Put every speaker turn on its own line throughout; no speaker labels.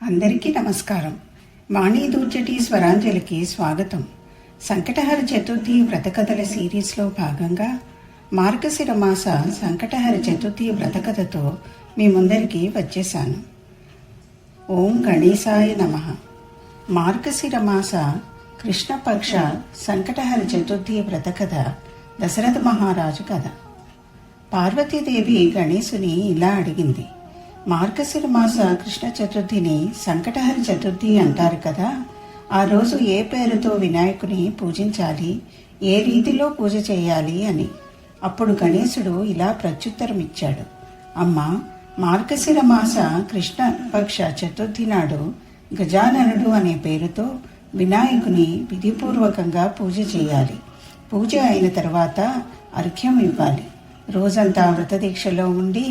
అందరికీ నమస్కారం. వాణీ దూర్జటి స్వరాంజలికి స్వాగతం. సంకటహర చతుర్థి వ్రతకథల సిరీస్లో భాగంగా మార్గశిర మాస సంకటహర చతుర్థి వ్రతకథతో మీ ముందరికి వచ్చేశాను. ఓం గణేశాయ నమః. మార్గశిర మాస కృష్ణపక్ష సంకటహర చతుర్థి వ్రతకథ దశరథ మహారాజు కథ. పార్వతీదేవి గణేశుని ఇలా అడిగింది: మార్గశిర మాస కృష్ణ చతుర్థిని సంకటహర చతుర్థి అంటారు కదా, ఆ రోజు ఏ పేరుతో వినాయకుని పూజించాలి, ఏ రీతిలో పూజ చేయాలి అని. అప్పుడు గణేశుడు ఇలా ప్రత్యుత్తరం ఇచ్చాడు: అమ్మ, మార్గశిర మాస కృష్ణ పక్ష చతుర్థి నాడు గజాననుడు అనే పేరుతో వినాయకుని విధిపూర్వకంగా పూజ చేయాలి. పూజ అయిన తర్వాత అర్ఘ్యం ఇవ్వాలి. రోజంతా వ్రతదీక్షలో ఉండి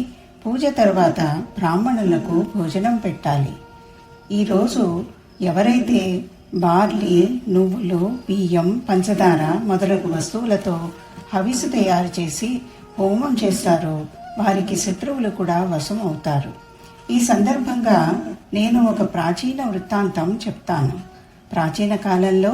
పూజ తర్వాత బ్రాహ్మణులకు భోజనం పెట్టాలి. ఈరోజు ఎవరైతే బార్లీ, నువ్వులు, బియ్యం, పంచదార మొదలగు వస్తువులతో హవిసు తయారు చేసి హోమం చేస్తారో వారికి శత్రువులు కూడా వశం అవుతారు. ఈ సందర్భంగా నేను ఒక ప్రాచీన వృత్తాంతం చెప్తాను. ప్రాచీన కాలంలో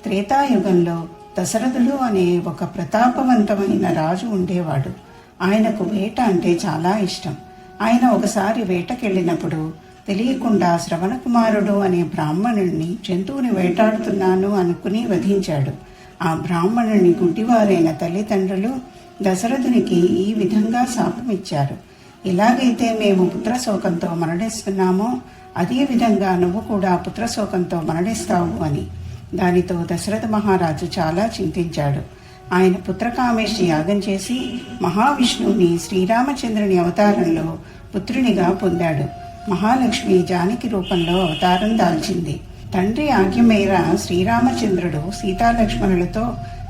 త్రేతాయుగంలో దశరథుడు అనే ఒక ప్రతాపవంతమైన రాజు ఉండేవాడు. ఆయనకు వేట అంటే చాలా ఇష్టం. ఆయన ఒకసారి వేటకెళ్ళినప్పుడు తెలియకుండా శ్రవణకుమారుడు అనే బ్రాహ్మణుడిని జంతువుని వేటాడుతున్నాను అనుకుని వధించాడు. ఆ బ్రాహ్మణుని గుడ్డివారైన తల్లిదండ్రులు దశరథునికి ఈ విధంగా శాపమిచ్చారు: ఎలాగైతే మేము పుత్రశోకంతో మరణిస్తున్నామో అదే విధంగా నువ్వు కూడా పుత్రశోకంతో మరణిస్తావు అని. దానితో దశరథ మహారాజు చాలా చింతించాడు. ఆయన పుత్రకామేష్టి యాగం చేసి మహావిష్ణువుని శ్రీరామచంద్రుని అవతారంలో పుత్రునిగా పొందాడు. మహాలక్ష్మి జానకి రూపంలో అవతారం దాల్చింది. తండ్రి ఆజ్ఞ మేర శ్రీరామచంద్రుడు సీతాలక్ష్మణులతో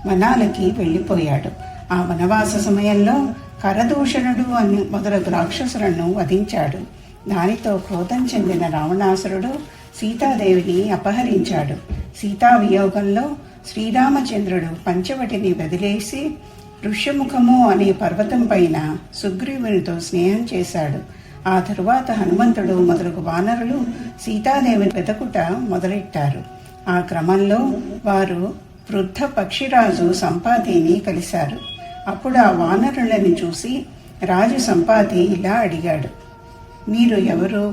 వనాలకి వెళ్ళిపోయాడు. ఆ వనవాస సమయంలో కరదూషణుడు అని మొదలగు రాక్షసులను వధించాడు. దానితో క్రోధం చెందిన రావణాసురుడు సీతాదేవిని అపహరించాడు. సీతా వియోగంలో శ్రీరామచంద్రుడు పంచవటిని వదిలేసి ఋష్యముఖము అనే పర్వతం పైన సుగ్రీవునితో స్నేహం చేశాడు. ఆ తరువాత హనుమంతుడు మొదలగు వానరులు సీతాదేవిని వెతకుట మొదలెట్టారు. ఆ క్రమంలో వారు వృద్ధ పక్షిరాజు సంపాతిని కలిశారు. అప్పుడు ఆ వానరులను చూసి రాజు సంపాతి ఇలా అడిగాడు: మీరు ఎవరు?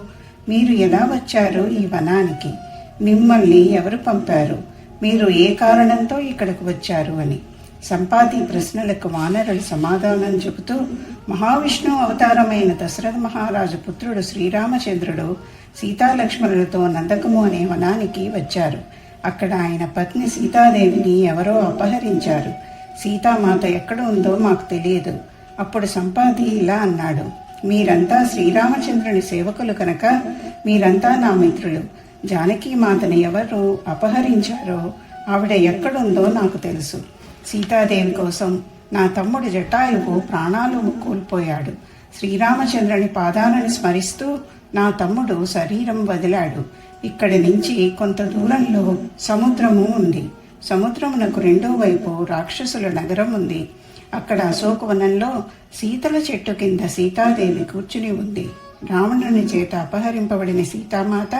మీరు ఎలా వచ్చారు ఈ వనానికి? మిమ్మల్ని ఎవరు పంపారు? మీరు ఏ కారణంతో ఇక్కడికి వచ్చారు అని. సంపాతి ప్రశ్నలకు వానరులు సమాధానం చెబుతూ, మహావిష్ణువు అవతారమైన దశరథ మహారాజు పుత్రుడు శ్రీరామచంద్రుడు సీతాలక్ష్మణులతో నందకము అనే వనానికి వచ్చారు. అక్కడ ఆయన పత్ని సీతాదేవిని ఎవరో అపహరించారు. సీతామాత ఎక్కడ ఉందో మాకు తెలియదు. అప్పుడు సంపాతి ఇలా అన్నాడు: మీరంతా శ్రీరామచంద్రుని సేవకులు కనుక మీరంతా నా మిత్రులు. జానకీమాతను ఎవరు అపహరించారో ఆవిడ ఎక్కడుందో నాకు తెలుసు. సీతాదేవి కోసం నా తమ్ముడు జటాయువు ప్రాణాలు కోల్పోయాడు. శ్రీరామచంద్రుని పాదాలను స్మరిస్తూ నా తమ్ముడు శరీరం వదిలాడు. ఇక్కడి నుంచి కొంత దూరంలో సముద్రము ఉంది. సముద్రమునకు రెండో వైపు రాక్షసుల నగరం ఉంది. అక్కడ అశోకవనంలో సీతల చెట్టు కింద సీతాదేవి కూర్చుని ఉంది. రావణుని చేత అపహరింపబడిన సీతామాత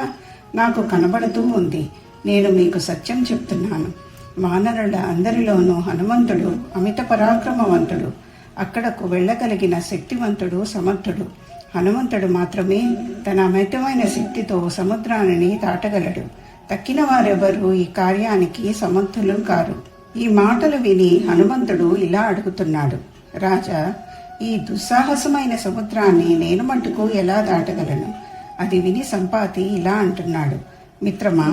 నాకు కనబడుతూ ఉంది. నేను మీకు సత్యం చెప్తున్నాను. వానరుల అందరిలోనూ హనుమంతుడు అమిత పరాక్రమవంతుడు. అక్కడకు వెళ్ళగలిగిన శక్తివంతుడు, సమర్థుడు. హనుమంతుడు మాత్రమే తన అమితమైన శక్తితో సముద్రాన్ని దాటగలడు. తక్కిన వారెవరూ ఈ కార్యానికి సమర్థులు కారు. ఈ మాటలు విని హనుమంతుడు ఇలా అడుగుతున్నాడు: రాజా, ఈ దుస్సాహసమైన సముద్రాన్ని నేను మట్టుకు ఎలా దాటగలను? అది విని సంపాతి ఇలా అంటున్నాడు: మిత్రమా,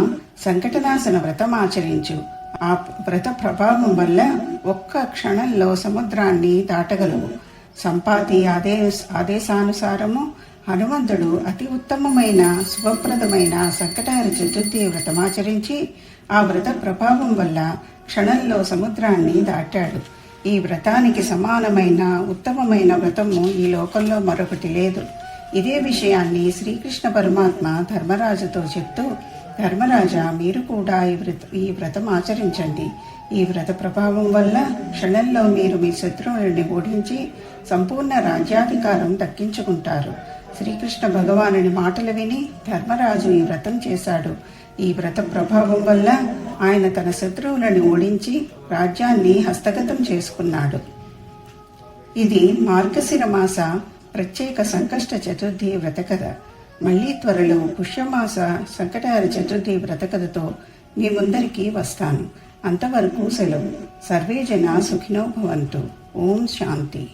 సంకటనాశన వ్రతం ఆచరించు. ఆ వ్రత ప్రభావం వల్ల ఒక్క క్షణంలో సముద్రాన్ని దాటగలవు. సంపాతి ఆదేశానుసారము హనుమంతుడు అతి ఉత్తమమైన శుభప్రదమైన సంకటహర చతుర్థి వ్రతమాచరించి ఆ వ్రత ప్రభావం వల్ల క్షణంలో సముద్రాన్ని దాటాడు. ఈ వ్రతానికి సమానమైన ఉత్తమమైన వ్రతము ఈ లోకంలో మరొకటి లేదు. ఇదే విషయాన్ని శ్రీకృష్ణ పరమాత్మ ధర్మరాజుతో చెప్తూ, ధర్మరాజా, మీరు కూడా ఈ వ్రతం ఆచరించండి. ఈ వ్రత ప్రభావం వల్ల క్షణంలో మీరు మీ శత్రువులని ఓడించి సంపూర్ణ రాజ్యాధికారం దక్కించుకుంటారు. శ్రీకృష్ణ భగవానుని మాటలు విని ధర్మరాజు ఈ వ్రతం చేశాడు. ఈ వ్రత ప్రభావం వల్ల ఆయన తన శత్రువులను ఓడించి రాజ్యాన్ని హస్తగతం చేసుకున్నాడు. ఇది మార్గశిర మాస ప్రత్యేక సంకష్ట చతుర్థి వ్రతకథ. మళ్ళీ త్వరలో పుష్యమాస సంకటహర చతుర్థి వ్రతకథతో మీ ముందరికి వస్తాను. అంతవరకు సెలవు. సర్వే జనా సుఖినో భవంతు. ఓం శాంతి.